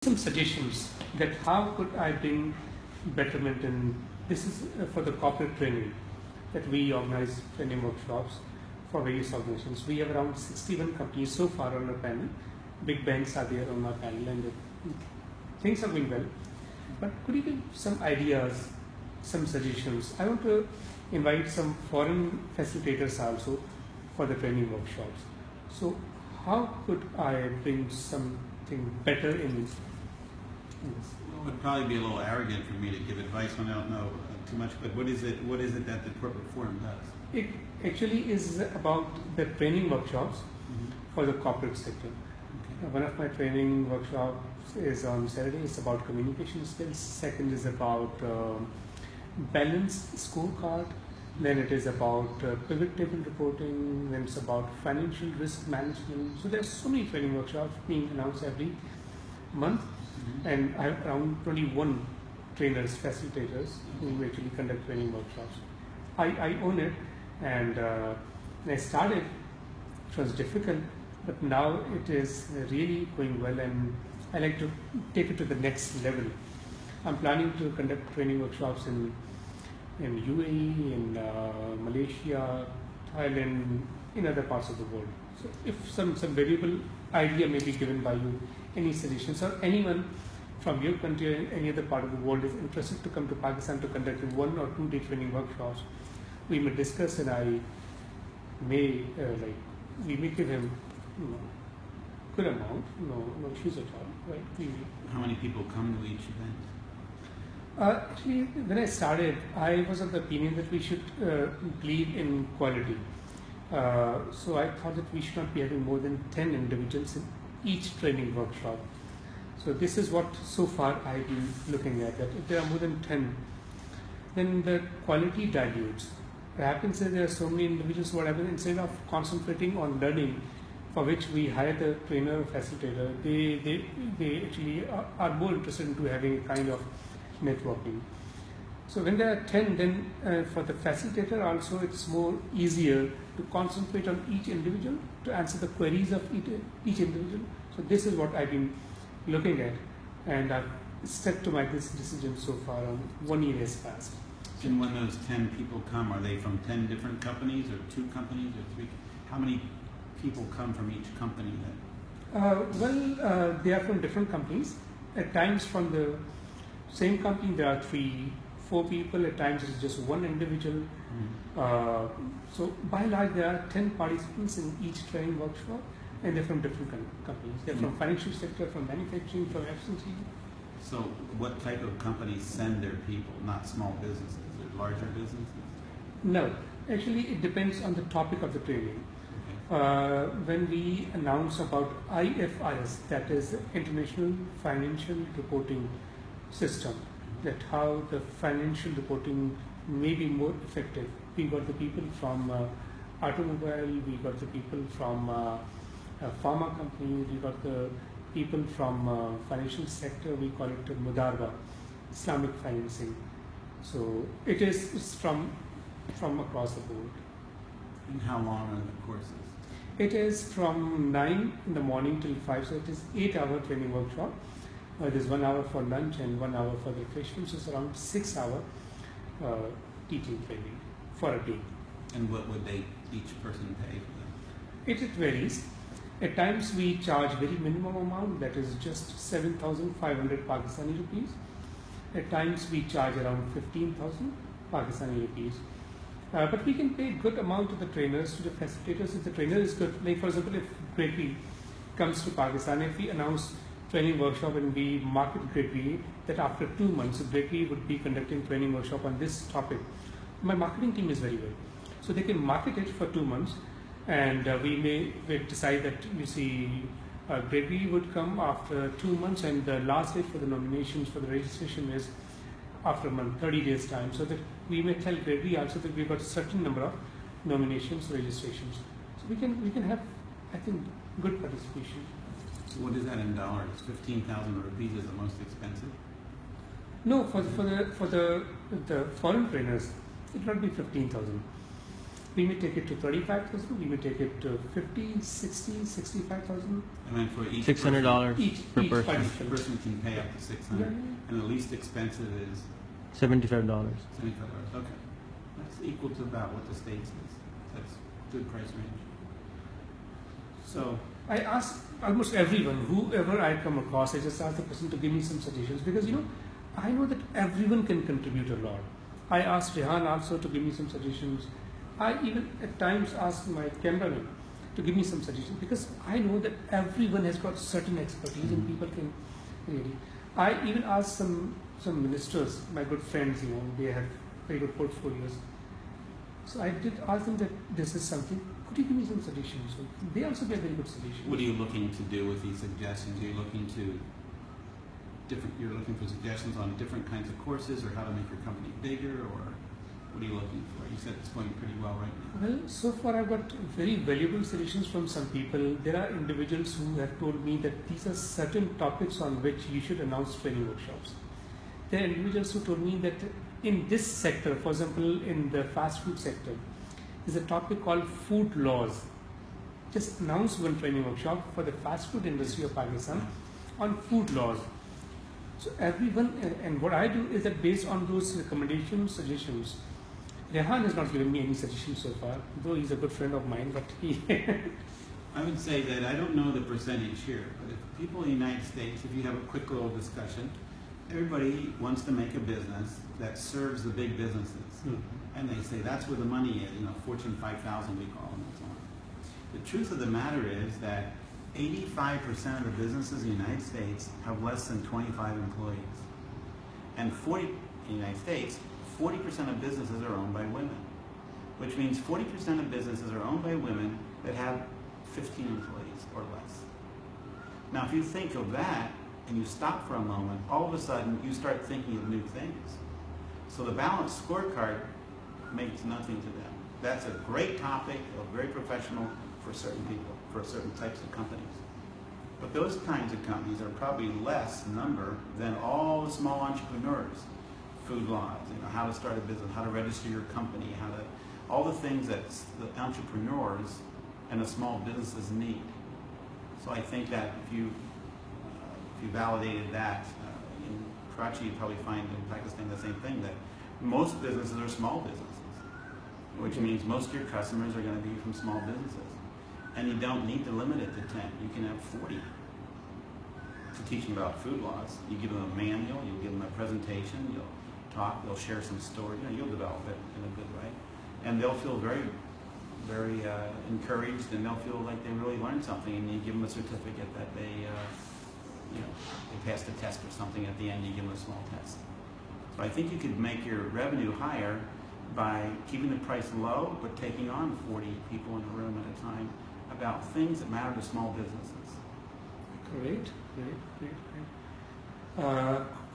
some suggestions that how could I bring betterment in, this is for the corporate training, that we organize training workshops for various organizations. We have around 61 companies so far on our panel. Big banks are there on our panel, and things are going well. But could you give some ideas, some suggestions? I want to invite some foreign facilitators also for the training workshops. So how could I bring something better in this? Well, it would probably be a little arrogant for me to give advice when I don't know too much, but what is it that the corporate forum does? It actually is about the training workshops for the corporate sector. Okay. One of my training workshops is on Saturday. It's about communication skills. Second is about balanced scorecard. Then it is about pivot table reporting. Then it's about financial risk management. So there's so many training workshops being announced every month. And I have around 21 trainers, facilitators who actually conduct training workshops. I own it, and when I started, it was difficult, but now it is really going well, and I like to take it to the next level. I'm planning to conduct training workshops in UAE, in Malaysia, Thailand, in other parts of the world. So if some variable idea may be given by you, any suggestions, or anyone from your country or any other part of the world is interested to come to Pakistan to conduct 1 or 2 day training workshops, we may discuss, and I may we may give him good amount, no issues at all, right? How many people come to each event? Actually, when I started, I was of the opinion that we should believe in quality. So I thought that we should not be having more than 10 individuals in each training workshop. So this is what so far I've been looking at, that if there are more than 10, then the quality dilutes. What happens is there are so many individuals, what happens, instead of concentrating on learning, for which we hire the trainer or facilitator, they actually are more interested into having a kind of networking. So when there are 10, then for the facilitator also it's more easier to concentrate on each individual, to answer the queries of each individual. So this is what I've been looking at, and I've stuck to my decision so far. On 1 year has passed. And when those 10 people come, are they from 10 different companies, or 2 companies, or 3? How many people come from each company then? They are from different companies. At times from the same company there are 3, 4 people. At times it's just 1 individual. So by and large there are 10 participants in each training workshop, and they're from different companies. They're from financial sector, from manufacturing, from FMCG. So what type of companies send their people? Not small businesses, or larger businesses? No, actually it depends on the topic of the training. When we announce about IFRS, that is International Financial Reporting System, that how the financial reporting may be more effective, we got the people from automobile, we got the people from pharma company, we got the people from financial sector, we call it Mudarba, Islamic financing. So it's from across the board. And how long are the courses? It is from 9 in the morning till 5, so it is 8-hour training workshop. There's 1 hour for lunch and 1 hour for refreshments, so it's around 6-hour teaching training for a day. And what would each person pay for them? It varies. At times we charge very minimum amount, that is just 7,500 Pakistani rupees. At times we charge around 15,000 Pakistani rupees. But we can pay good amount to the trainers, to the facilitators, if the trainer is good. Like for example, if Gregg comes to Pakistan, if we announce training workshop and we market Gregg that after 2 months, Gregg would be conducting training workshop on this topic. My marketing team is very well. So they can market it for 2 months, and we may decide that, you see, Gregg would come after 2 months, and the last date for the nominations for the registration is after a month, 30 days time, so that we may tell Gregg also that we've got a certain number of nominations, registrations. So we can have, I think, good participation. So what is that in dollars? 15,000 rupees is the most expensive? No, for the foreign trainers, it will not be 15,000. We may take it to 35,000, we may take it to 50, 60, 65,000. And then for each $600 per Each person. Each person can pay up to 600, and the least expensive is $75. $75. Okay, that's equal to about what the states is. That's good price range. So I ask almost everyone, whoever I come across, I just ask the person to give me some suggestions because I know that everyone can contribute a lot. I asked Rehan also to give me some suggestions. I even at times ask my cameraman to give me some suggestions because I know that everyone has got certain expertise and people can really. I even asked some ministers, my good friends, they have very good portfolios. So I did ask them that this is something. Could you give me some suggestions? So they also gave very good suggestions. what are you looking to do with these suggestions? Are you looking to you're looking for suggestions on different kinds of courses or how to make your company bigger, or what are you looking for? You said it's going pretty well right now. Well, so far I've got very valuable suggestions from some people. There are individuals who have told me that these are certain topics on which you should announce training workshops. There are individuals who told me that in this sector, for example, in the fast food sector, there's a topic called food laws. Just announce one training workshop for the fast food industry of Pakistan on food laws. So everyone, and what I do is that based on those recommendations, suggestions, Rehan has not given me any suggestions so far, though he's a good friend of mine, but he... I would say that I don't know the percentage here, but if people in the United States, if you have a quick little discussion, everybody wants to make a business that serves the big businesses. And they say that's where the money is, Fortune 5000 we call them and so on. The truth of the matter is that 85% of the businesses in the United States have less than 25 employees. And in the United States, 40% of businesses are owned by women, which means 40% of businesses are owned by women that have 15 employees or less. Now, if you think of that and you stop for a moment, all of a sudden you start thinking of new things. So the balanced scorecard makes nothing to them. That's a great topic, very professional for certain people, for certain types of companies. But those kinds of companies are probably less number than all the small entrepreneurs. Food laws, how to start a business, how to register your company, all the things that the entrepreneurs and the small businesses need. So I think that if you validated that in Karachi, you'd probably find in Pakistan the same thing, that most businesses are small businesses, which means most of your customers are going to be from small businesses. And you don't need to limit it to 10. You can have 40 to teach them about food laws. You give them a manual, you give them a presentation, you'll talk, they'll share some story, you'll develop it in a good way. And they'll feel very, very encouraged, and they'll feel like they really learned something, and you give them a certificate that they passed a test or something at the end, you give them a small test. So I think you could make your revenue higher by keeping the price low, but taking on 40 people in a room at a time about things that matter to small businesses. Great.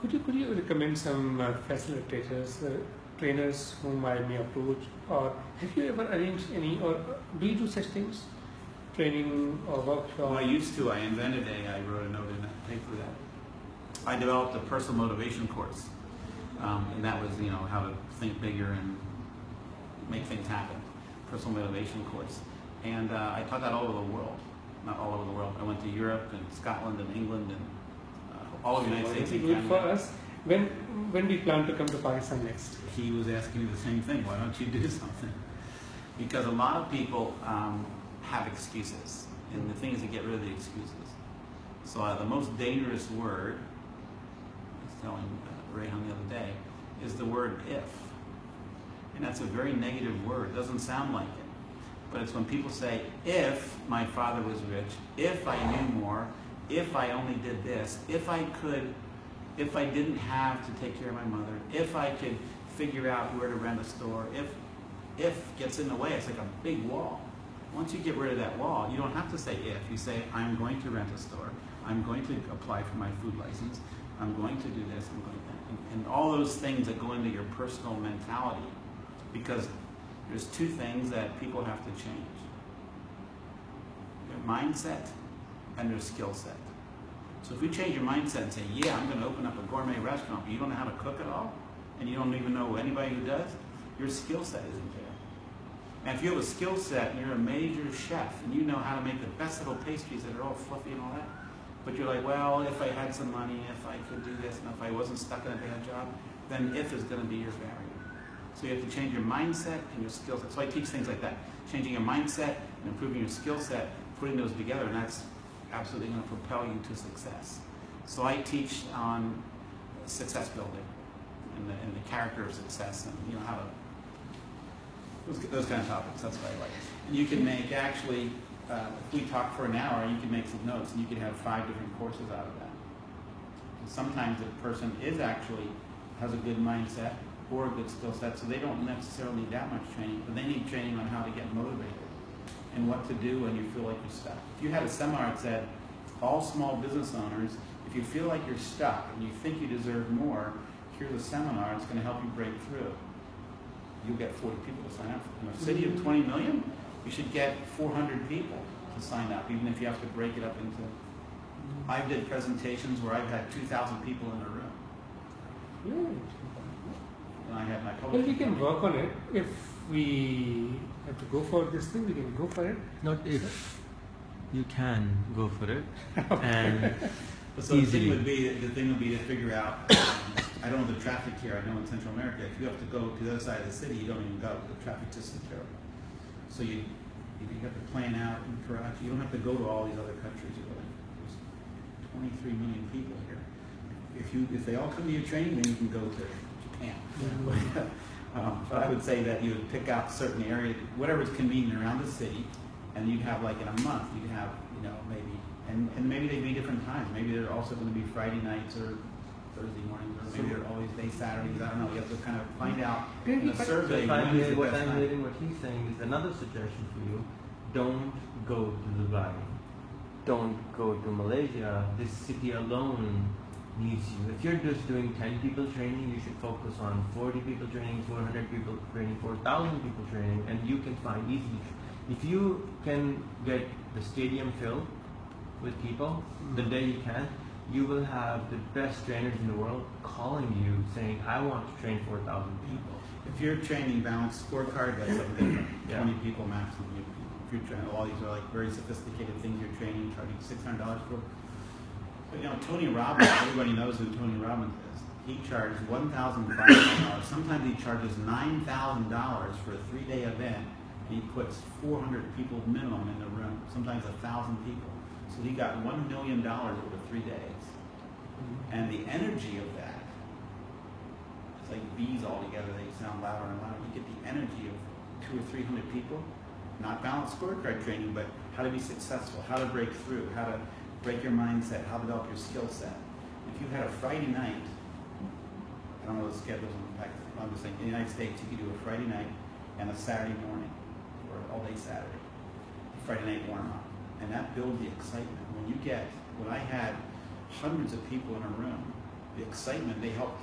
Could you recommend some facilitators, trainers whom I may approach, or have you ever arranged any, or do you do such things, training or workshop? Well, I used to. I invented I wrote a note in that paper that I developed a personal motivation course, and that was how to think bigger and make things happen. Personal motivation course, and I taught that all over the world. Not all over the world. I went to Europe and Scotland and England and all of the United States and Canada. For us, when we plan to come to Pakistan next? He was asking me the same thing. Why don't you do something? Because a lot of people have excuses, and the thing is to get rid of the excuses. So the most dangerous word, I was telling Rehan the other day, is the word if. And that's a very negative word. It doesn't sound like it. But it's when people say, if my father was rich, if I knew more, if I only did this, if I didn't have to take care of my mother, if I could figure out where to rent a store, if gets in the way, it's like a big wall. Once you get rid of that wall, you don't have to say if. You say, I'm going to rent a store, I'm going to apply for my food license, I'm going to do this, I'm going to that. And all those things that go into your personal mentality. Because there's two things that people have to change. Their mindset and their skill set. So if you change your mindset and say, yeah, I'm going to open up a gourmet restaurant, but you don't know how to cook at all, and you don't even know anybody who does, your skill set isn't there. And if you have a skill set and you're a major chef and you know how to make the best little pastries that are all fluffy and all that, but you're like, well, if I had some money, if I could do this, and if I wasn't stuck in a bad job, then if is going to be your barrier. So you have to change your mindset and your skill set. So I teach things like that. Changing your mindset and improving your skill set, putting those together, and that's absolutely going to propel you to success. So I teach on success building and the character of success, and how to those kind of topics. That's what I like. And you can make actually, if we talk for an hour, you can make some notes, and you can have 5 different courses out of that. And sometimes the person has a good mindset or a good skill set, so they don't necessarily need that much training, but they need training on how to get motivated and what to do when you feel like you're stuck. If you had a seminar that said, all small business owners, if you feel like you're stuck and you think you deserve more, here's a seminar that's going to help you break through. You'll get 40 people to sign up. In a city of 20 million, you should get 400 people to sign up, even if you have to break it up into. I did presentations where I've had 2,000 people in a room. And I had my Well, publishing we can company. work on it. If we have to go for this thing, we can go for it. Not if. You can go for it. And So the thing would be to figure out. I don't know the traffic here. I know in Central America, if you have to go to the other side of the city, you don't even go. The traffic just is terrible. So you have to plan out in Karachi. You don't have to go to all these other countries. There's 23 million people here. If they all come to your training, then you can go to Japan. But I would say that you would pick out certain areas, whatever's convenient around the city, and you'd have like in a month, you'd have maybe, and maybe they'd be different times. Maybe they're also going to be Friday nights or Thursday mornings, or maybe they're always day Saturdays. I don't know. You have to kind of find out in a survey. What I'm hearing, what he's saying is another suggestion for you. Don't go to Dubai. Don't go to Malaysia. This city alone needs you. If you're just doing 10 people training, you should focus on 40 people training, 400 people training, 4,000 people training, and you can find easily. If you can get the stadium filled with people, the day you can, you will have the best trainers in the world calling you saying, I want to train 4,000 people. If you're training balanced scorecard, that's something different. Yeah. 20 people maximum. If you're training, all these are like very sophisticated things you're training, charging $600 for. But Tony Robbins, everybody knows who Tony Robbins is. He charges $1,500. Sometimes he charges $9,000 for a 3-day event, and he puts 400 people minimum in the room, sometimes 1,000 people. So he got $1 million over 3 days. And the energy of that, it's like bees all together, they sound louder and louder. You get the energy of 200 or 300 people, not balanced scorecard training, but how to be successful, how to break through, how to break your mindset, how to develop your skill set. If you had a Friday night, I don't know the schedules in fact, I'm just saying, in the United States, you could do a Friday night and a Saturday morning, or all day Saturday, Friday night warm up. And that builds the excitement. When I had hundreds of people in a room, the excitement, they helped.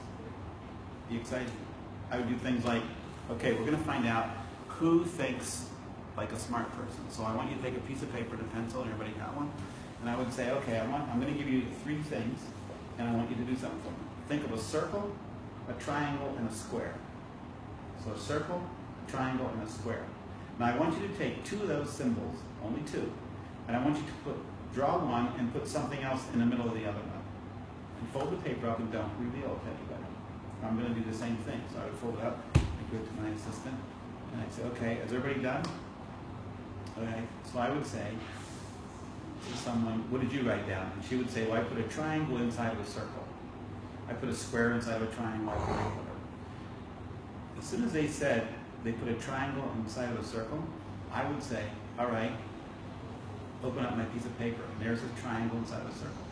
The excitement. I would do things like, okay, we're going to find out who thinks like a smart person. So I want you to take a piece of paper and a pencil, and everybody got one. And I would say, okay, I'm going to give you 3 things, and I want you to do something for me. Think of a circle, a triangle, and a square. So a circle, a triangle, and a square. Now I want you to take 2 of those symbols, only 2, and I want you to draw one and put something else in the middle of the other one. And fold the paper up and don't reveal it to anybody. I'm going to do the same thing. So I would fold it up, I give it to my assistant, and I'd say, okay, is everybody done? Okay, so I would say to someone, what did you write down? And she would say, well, I put a triangle inside of a circle. I put a square inside of a triangle. As soon as they said they put a triangle inside of a circle, I would say, all right, open up my piece of paper, and there's a triangle inside of a circle.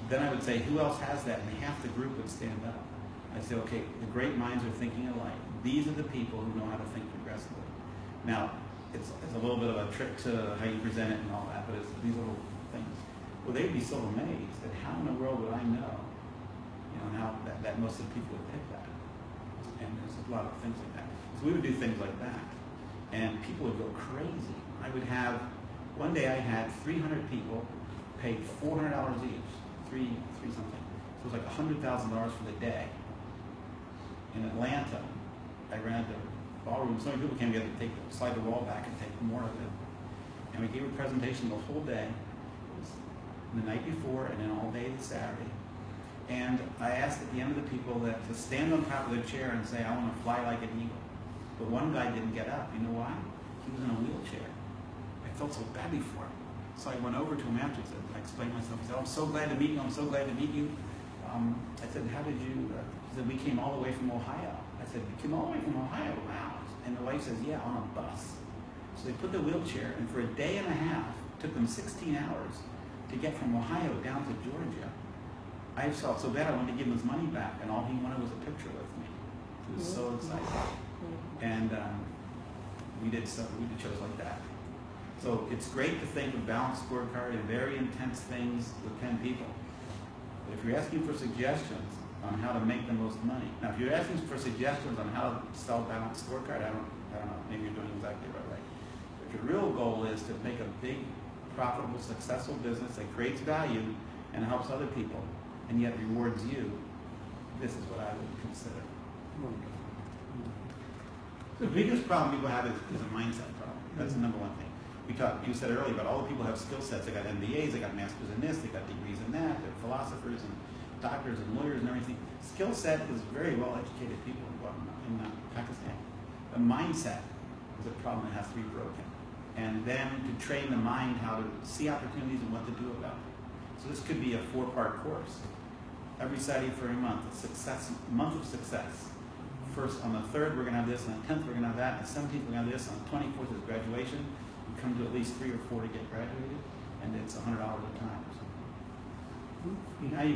Then I would say, who else has that? And half the group would stand up. I'd say, okay, the great minds are thinking alike. These are the people who know how to think progressively. Now, it's a little bit of a trick to how you present it and all that, but it's these little things. Well, they'd be so amazed at how in the world would I know, how that most of the people would pick that. And there's a lot of things like that. So we would do things like that, and people would go crazy. One day I had 300 people paid $400 each, three something. So it was like $100,000 for the day. In Atlanta, I ran to ballroom. So many people came together to slide the wall back and take more of it. And we gave a presentation the whole day. It was the night before and then all day the Saturday. And I asked at the end of the people that to stand on top of their chair and say, I want to fly like an eagle. But one guy didn't get up. You know why? He was in a wheelchair. I felt so badly for him. So I went over to him after and I explained myself. He said, oh, I'm so glad to meet you. I'm so glad to meet you. I said, how did you, he said, we came all the way from Ohio. I said, you came all the way from Ohio? Wow. And the wife says, yeah, on a bus. So they put the wheelchair, and for a day and a half, it took them 16 hours to get from Ohio down to Georgia. I felt so bad I wanted to give him his money back, and all he wanted was a picture with me. He was so excited. And we did shows like that. So it's great to think of balanced scorecard and very intense things with 10 people. But if you're asking for suggestions on how to make the most money, now if you're asking for suggestions on how to sell balanced scorecard, I don't know, maybe you're doing exactly right. If your real goal is to make a big, profitable, successful business that creates value and helps other people, and yet rewards you, this is what I would consider. The biggest problem people have is a mindset problem. That's the number one thing. You said earlier about all the people who have skill sets. They got MBAs, they got masters in this, they got degrees in that, they're philosophers and doctors and lawyers and everything. Skill set is very well educated people in Pakistan. The mindset is a problem that has to be broken. And then to train the mind how to see opportunities and what to do about it. So this could be a 4-part course. Every Saturday for a month, month of success. First, on the 3rd, we're going to have this, on the 10th, we're going to have that, on the 17th, we're going to have this, on the 24th is graduation. You come to at least 3 or 4 to get graduated, and it's $100 a time or something. Now you